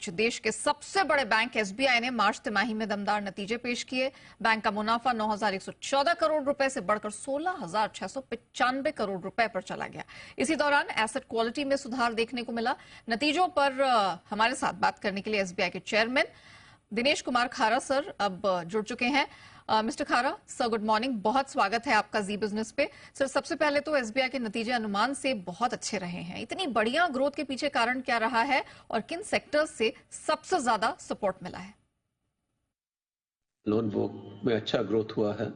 आज देश के सबसे बड़े बैंक एसबीआई ने मार्च तिमाही में दमदार नतीजे पेश किए। बैंक का मुनाफा 9,114 करोड़ रुपए से बढ़कर 16,695 करोड़ रुपए पर चला गया। इसी दौरान एसेट क्वालिटी में सुधार देखने को मिला। नतीजों पर हमारे साथ बात करने के लिए एसबीआई के चेयरमैन दिनेश कुमार खारा सर अब जुड़ चुके हैं। मिस्टर खारा सर, गुड मॉर्निंग, बहुत स्वागत है आपका जी बिजनेस पे। सर, सबसे पहले तो एसबीआई के नतीजे अनुमान से बहुत अच्छे रहे हैं। इतनी बढ़िया ग्रोथ के पीछे कारण क्या रहा है और किन सेक्टर्स से सबसे ज्यादा सपोर्ट मिला है? लोन बुक में अच्छा ग्रोथ हुआ है,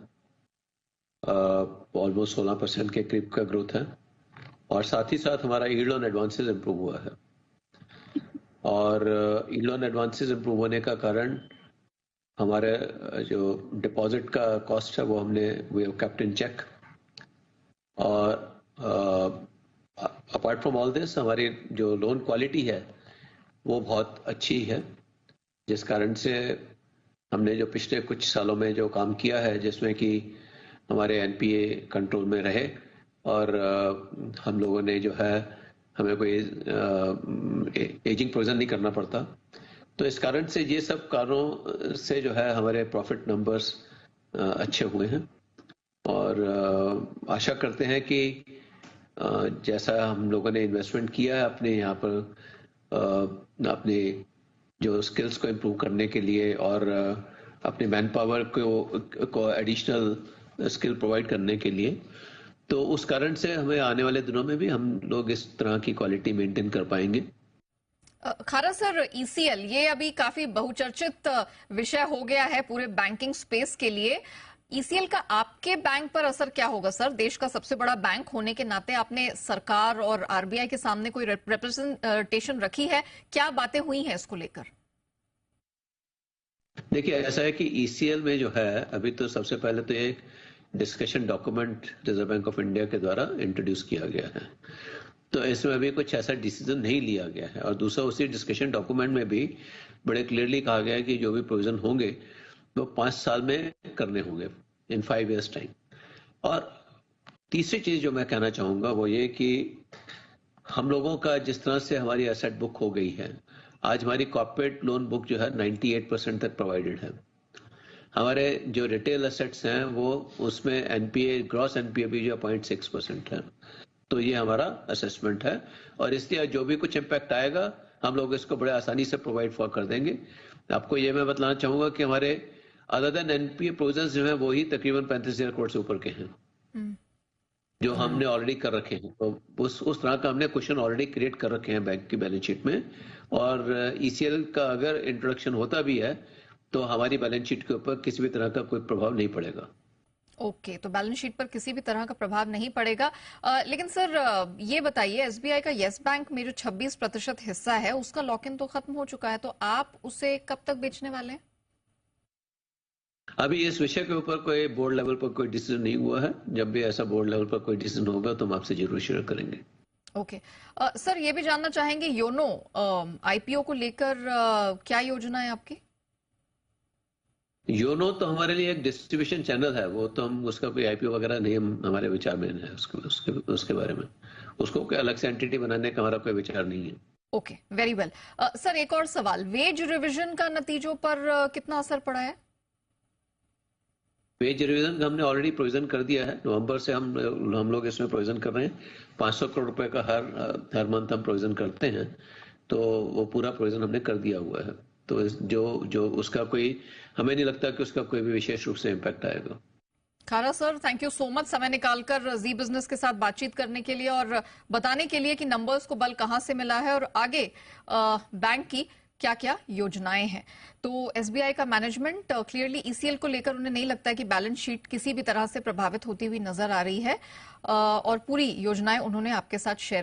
ऑलमोस्ट 16% के करीब का ग्रोथ है और साथ ही साथ हमारा यील्ड ऑन एडवांसेस इंप्रूव हुआ है। और यील्ड ऑन एडवांसेस इंप्रूव होने का कारण हमारे जो डिपॉजिट का कॉस्ट है वो हमने केप्ट इन चेक। और अपार्ट फ्रॉम ऑल दिस हमारी जो लोन क्वालिटी है वो बहुत अच्छी है, जिस कारण से हमने जो पिछले कुछ सालों में जो काम किया है, जिसमें कि हमारे एनपीए कंट्रोल में रहे और हम लोगों ने जो है हमें कोई एजिंग प्रोविजन नहीं करना पड़ता, तो इस कारण से ये सब कारणों से जो है हमारे प्रॉफिट नंबर्स अच्छे हुए हैं। और आशा करते हैं कि जैसा हम लोगों ने इन्वेस्टमेंट किया है अपने यहाँ पर अपने जो स्किल्स को इम्प्रूव करने के लिए और अपने मैन पावर को एडिशनल स्किल प्रोवाइड करने के लिए, तो उस कारण से हमें आने वाले दिनों में भी हम लोग इस तरह की क्वालिटी मेंटेन कर पाएंगे। खारा सर, ईसीएल ये अभी काफी बहुचर्चित विषय हो गया है पूरे बैंकिंग स्पेस के लिए। ईसीएल का आपके बैंक पर असर क्या होगा सर? देश का सबसे बड़ा बैंक होने के नाते आपने सरकार और आरबीआई के सामने कोई रिप्रेजेंटेशन रखी है? क्या बातें हुई हैं इसको लेकर? देखिए, ऐसा है कि ईसीएल में जो है अभी तो सबसे पहले तो एक discussion document reserve bank of India के द्वारा इंट्रोड्यूस किया गया है, तो इसमें अभी कुछ ऐसा डिसीजन नहीं लिया गया है। और दूसरा, उसी डिस्कशन डॉक्यूमेंट में भी बड़े क्लियरली कहा गया है कि जो भी प्रोविजन होंगे वो 5 साल में करने होंगे, इन 5 years टाइम। और तीसरी चीज जो मैं कहना चाहूंगा वो ये कि हम लोगों का जिस तरह से हमारी एसेट बुक हो गई है, आज हमारी कॉर्पोरेट लोन बुक जो है 98% तक प्रोवाइडेड है। हमारे जो रिटेल एसेट्स हैं वो उसमें एनपीए, ग्रॉस एनपीए भी जो 0.6% है। तो ये हमारा असेसमेंट है और इसलिए जो भी कुछ इम्पैक्ट आएगा हम लोग इसको बड़े आसानी से प्रोवाइड फॉर कर देंगे। आपको ये मैं बताना चाहूंगा कि हमारे अदर देन एनपीए प्रोविजंस जो है वो ही तकरीबन 35,000 करोड़ से ऊपर के हैं, जो हमने ऑलरेडी कर रखे हैं। तो उस तरह का हमने क्वेश्चन ऑलरेडी क्रिएट कर रखे हैं बैंक की बैलेंस शीट में। और ईसीएल का अगर इंट्रोडक्शन होता भी है तो हमारी बैलेंस शीट के ऊपर किसी भी तरह का कोई प्रभाव नहीं पड़ेगा। ओके, तो बैलेंस शीट पर किसी भी तरह का प्रभाव नहीं पड़ेगा। लेकिन सर ये बताइए, एसबीआई का येस बैंक में जो 26% हिस्सा है उसका लॉक इन तो खत्म हो चुका है, तो आप उसे कब तक बेचने वाले हैं? अभी इस विषय के ऊपर कोई बोर्ड लेवल पर कोई डिसीजन नहीं हुआ है। जब भी ऐसा बोर्ड लेवल पर कोई डिसीजन होगा तो हम आपसे जरूर शेयर करेंगे। ओके। सर, ये भी जानना चाहेंगे योनो आईपीओ को लेकर क्या योजना है आपकी? योनो तो हमारे लिए एक डिस्ट्रीब्यूशन चैनल है, वो तो हम उसका कोई आईपीओ वगैरह नहीं हमारे विचार में है। उसके बारे में उसको कोई अलग से एंटिटी बनाने का हमारा कोई विचार नहीं है। Okay, very well. सर, एक और सवाल, वेज रिवीजन का नतीजों पर कितना असर पड़ा है? वेज रिवीजन का हमने ऑलरेडी प्रोविजन कर दिया है। नवंबर से हम लोग इसमें प्रोविजन कर रहे हैं। 500 करोड़ रुपए का हर मंथ हम प्रोविजन करते हैं, तो वो पूरा प्रोविजन हमने कर दिया हुआ है। तो जो उसका कोई, हमें नहीं लगता कि उसका कोई भी विशेष रूप से इम्पैक्ट आएगा। खारा sir, thank you so much समय निकालकर जी बिजनेस के साथ बातचीत करने के लिए और बताने के लिए कि नंबर्स को बल कहां से मिला है और आगे बैंक की क्या क्या योजनाएं हैं। तो एसबीआई का मैनेजमेंट क्लियरली ईसीएल को लेकर उन्हें नहीं लगता है कि बैलेंस शीट किसी भी तरह से प्रभावित होती हुई नजर आ रही है और पूरी योजनाएं उन्होंने आपके साथ शेयर